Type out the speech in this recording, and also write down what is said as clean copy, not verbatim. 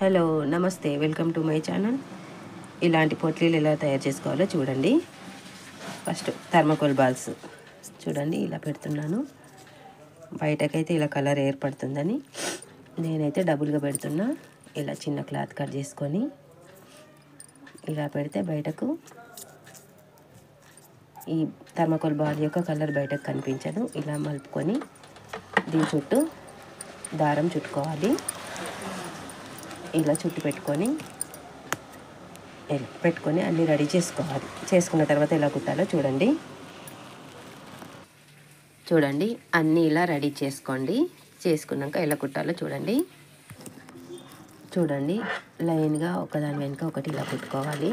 Hello నమస్తే, welcome to my channel. ఇలాంటి పొట్లీలు ఎలా తయారు చేసుకోవాలో చూడండి. ఫస్ట్ థర్మాకోల్ బాల్స్ చూడండి, ఇలా పెడుతున్నాను. బయటకైతే ఇలా కలర్ ఏర్పడుతుందని నేనైతే డబుల్గా పెడుతున్నా. ఇలా చిన్న క్లాత్ కట్ చేసుకొని ఇలా పెడితే బయటకు ఈ థర్మాకోల్ బాల్ యొక్క కలర్ బయటకు కనిపించదు. ఇలా మలుపుకొని దీని చుట్టూ దారం చుట్టుకోవాలి. ఇలా చుట్టు పెట్టుకొని అన్నీ రెడీ చేసుకోవాలి. చేసుకున్న తర్వాత ఎలా కుట్టాలో చూడండి. అన్నీ ఇలా రెడీ చేసుకోండి. చేసుకున్నాక ఎలా కుట్టాలో చూడండి. లైన్గా ఒకదాని వెనుక ఒకటి ఇలా కుట్టుకోవాలి.